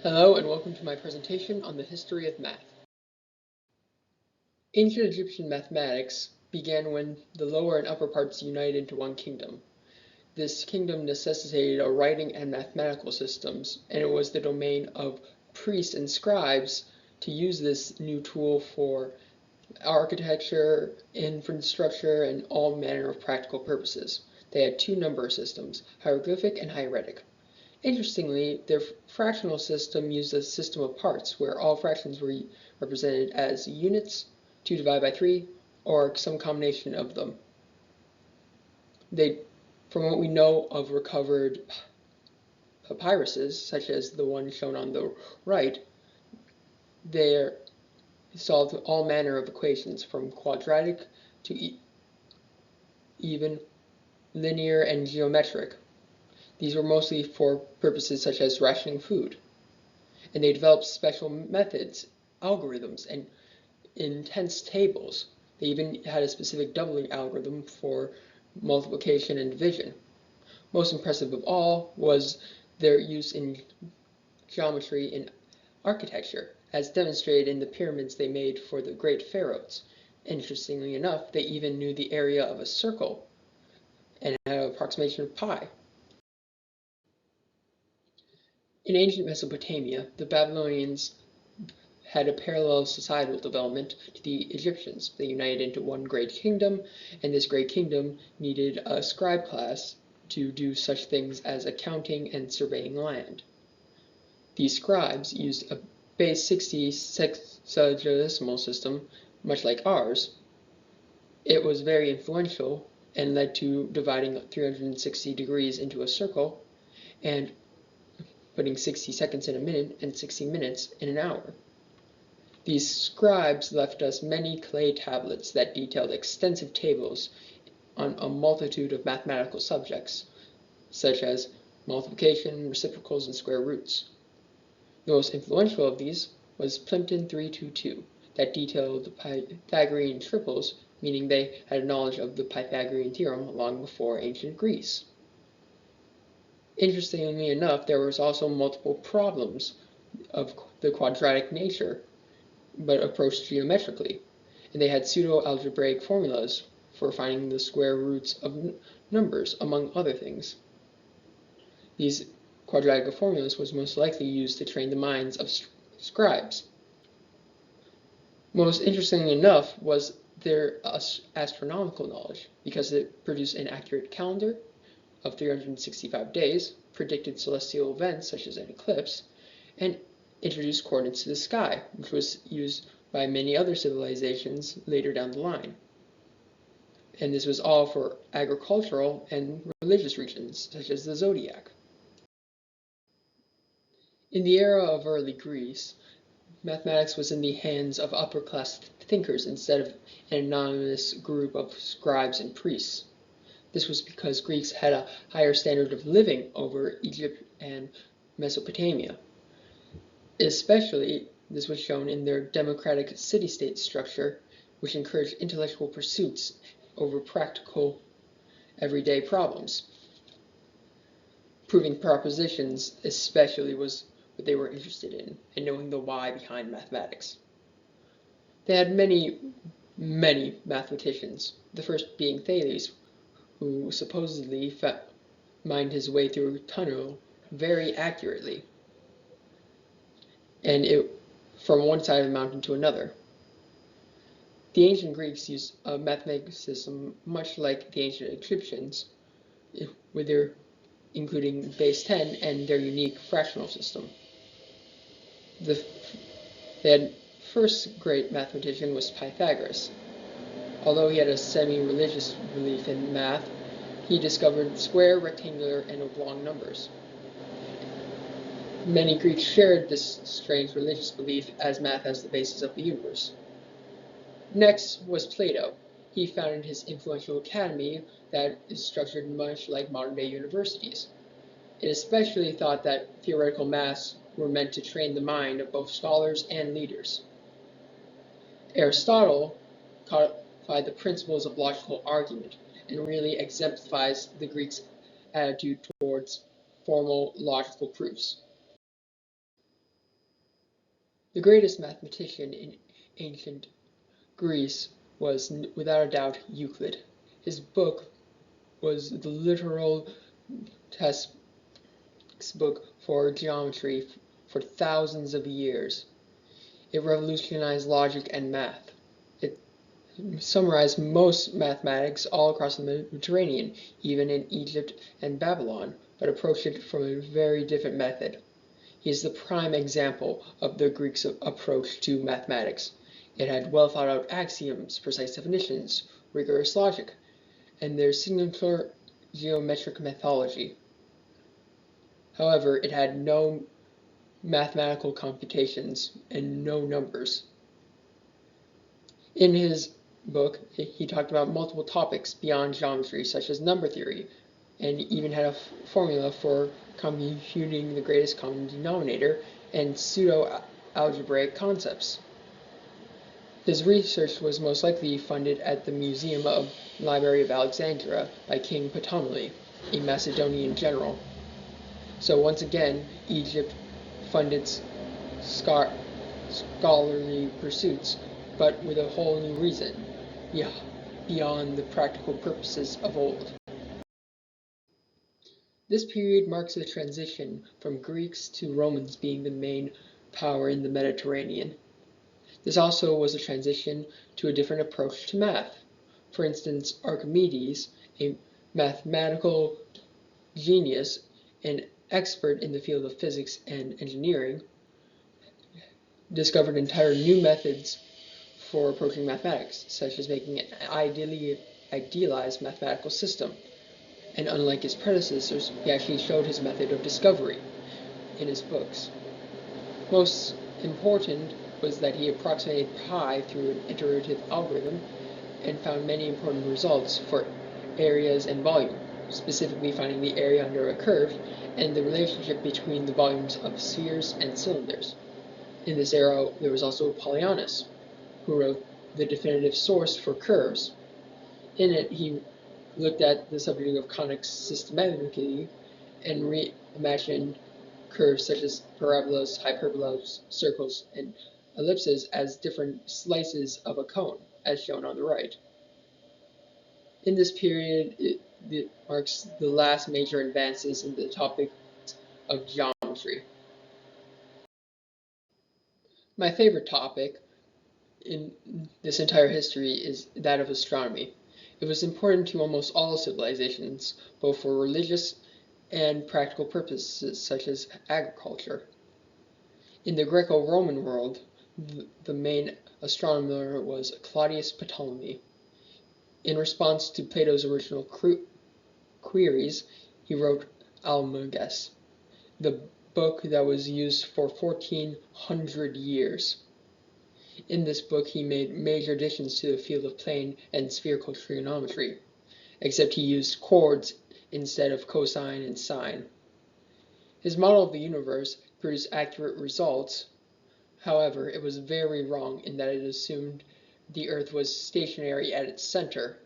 Hello and welcome to my presentation on the history of math. Ancient Egyptian mathematics began when the lower and upper parts united into one kingdom. This kingdom necessitated a writing and mathematical systems, and it was the domain of priests and scribes to use this new tool for architecture, infrastructure, and all manner of practical purposes. They had two number systems, hieroglyphic and hieratic. Interestingly, their fractional system used a system of parts where all fractions were represented as units, 2 divided by 3, or some combination of them. From what we know of recovered papyruses, such as the one shown on the right, they solved all manner of equations from quadratic to even, linear, and geometric. These were mostly for purposes such as rationing food. And they developed special methods, algorithms, and intense tables. They even had a specific doubling algorithm for multiplication and division. Most impressive of all was their use in geometry and architecture, as demonstrated in the pyramids they made for the great pharaohs. Interestingly enough, they even knew the area of a circle and had an approximation of pi. In ancient Mesopotamia, the Babylonians had a parallel societal development to the Egyptians. They united into one great kingdom, and this great kingdom needed a scribe class to do such things as accounting and surveying land. These scribes used a base 60 sexagesimal system, much like ours. It was very influential and led to dividing 360 degrees into a circle and putting 60 seconds in a minute and 60 minutes in an hour. These scribes left us many clay tablets that detailed extensive tables on a multitude of mathematical subjects, such as multiplication, reciprocals, and square roots. The most influential of these was Plimpton 322, that detailed the Pythagorean triples, meaning they had a knowledge of the Pythagorean theorem long before ancient Greece. Interestingly enough, there was also multiple problems of the quadratic nature, but approached geometrically, and they had pseudo-algebraic formulas for finding the square roots of numbers, among other things. These quadratic formulas was most likely used to train the minds of scribes. Most interestingly enough was their astronomical knowledge, because it produced an accurate calendar of 365 days, predicted celestial events such as an eclipse, and introduced coordinates to the sky, which was used by many other civilizations later down the line. And this was all for agricultural and religious reasons, such as the zodiac. In the era of early Greece, mathematics was in the hands of upper-class thinkers instead of an anonymous group of scribes and priests. This was because Greeks had a higher standard of living over Egypt and Mesopotamia. Especially, this was shown in their democratic city-state structure, which encouraged intellectual pursuits over practical, everyday problems. Proving propositions especially was what they were interested in, and knowing the why behind mathematics. They had many mathematicians, the first being Thales, who supposedly mined his way through a tunnel very accurately, and from one side of the mountain to another. The ancient Greeks used a mathematical system much like the ancient Egyptians, including base 10 and their unique fractional system. Their first great mathematician was Pythagoras. Although he had a semi-religious belief in math, he discovered square, rectangular, and oblong numbers. Many Greeks shared this strange religious belief, as math as the basis of the universe. Next was Plato. He founded his influential academy that is structured much like modern-day universities. It especially thought that theoretical maths were meant to train the mind of both scholars and leaders. Aristotle codified the principles of logical argument and really exemplifies the Greeks' attitude towards formal logical proofs. The greatest mathematician in ancient Greece was, without a doubt, Euclid. His book was the literal textbook for geometry for thousands of years. It revolutionized logic and math. It summarized most mathematics all across the Mediterranean, even in Egypt and Babylon, but approached it from a very different method. He is the prime example of the Greeks' approach to mathematics. It had well thought out axioms, precise definitions, rigorous logic, and their signature geometric methodology. However, it had no mathematical computations and no numbers. In his book, he talked about multiple topics beyond geometry, such as number theory, and even had a formula for computing the greatest common denominator and pseudo-algebraic concepts. His research was most likely funded at the Museum of Library of Alexandria by King Ptolemy, a Macedonian general. So once again, Egypt funded scholarly pursuits, but with a whole new reason, beyond the practical purposes of old. This period marks a transition from Greeks to Romans being the main power in the Mediterranean. This also was a transition to a different approach to math. For instance, Archimedes, a mathematical genius and expert in the field of physics and engineering, discovered entire new methods for approaching mathematics, such as making an idealized mathematical system. And unlike his predecessors, he actually showed his method of discovery in his books. Most important was that he approximated pi through an iterative algorithm and found many important results for areas and volume, specifically finding the area under a curve and the relationship between the volumes of spheres and cylinders. In this era, there was also Polyaenus, who wrote the definitive source for curves. In it, he looked at the subject of conics systematically and reimagined curves such as parabolas, hyperbolas, circles, and ellipses as different slices of a cone, as shown on the right. In this period, it marks the last major advances in the topic of geometry. My favorite topic in this entire history is that of astronomy. It was important to almost all civilizations, both for religious and practical purposes such as agriculture. In the Greco-Roman world, the main astronomer was Claudius Ptolemy. In response to Plato's original queries, he wrote Almagest, the book that was used for 1400 years. In this book, he made major additions to the field of plane and spherical trigonometry, except he used chords instead of cosine and sine. His model of the universe produced accurate results. However, it was very wrong in that it assumed the Earth was stationary at its center.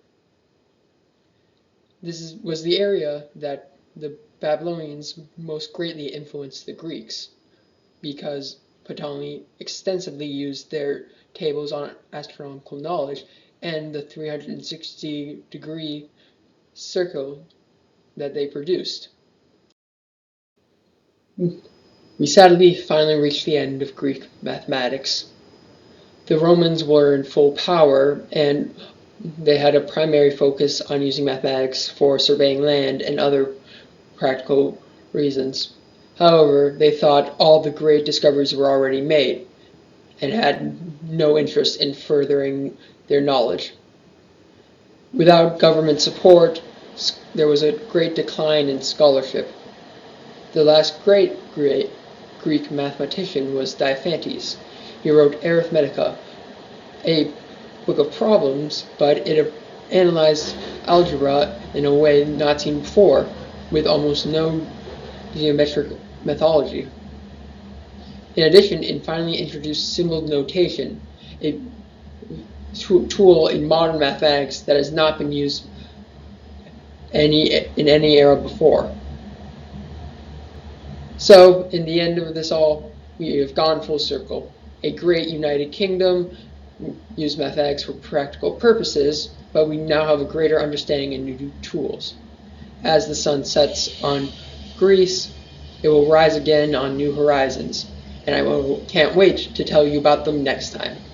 This was the area that the Babylonians most greatly influenced the Greeks, because Ptolemy extensively used their tables on astronomical knowledge and the 360-degree circle that they produced. We sadly finally reached the end of Greek mathematics. The Romans were in full power, and they had a primary focus on using mathematics for surveying land and other practical reasons. However, they thought all the great discoveries were already made and had no interest in furthering their knowledge. Without government support, there was a great decline in scholarship. The last great Greek mathematician was Diophantus. He wrote Arithmetica, a book of problems, but it analyzed algebra in a way not seen before, with almost no geometric methodology. In addition, it finally introduced symbol notation, a tool in modern mathematics that has not been used in any era before. So, in the end of this all, we have gone full circle. a great united kingdom, use mathematics for practical purposes, but we now have a greater understanding and new tools. As the sun sets on Greece, it will rise again on new horizons, and can't wait to tell you about them next time.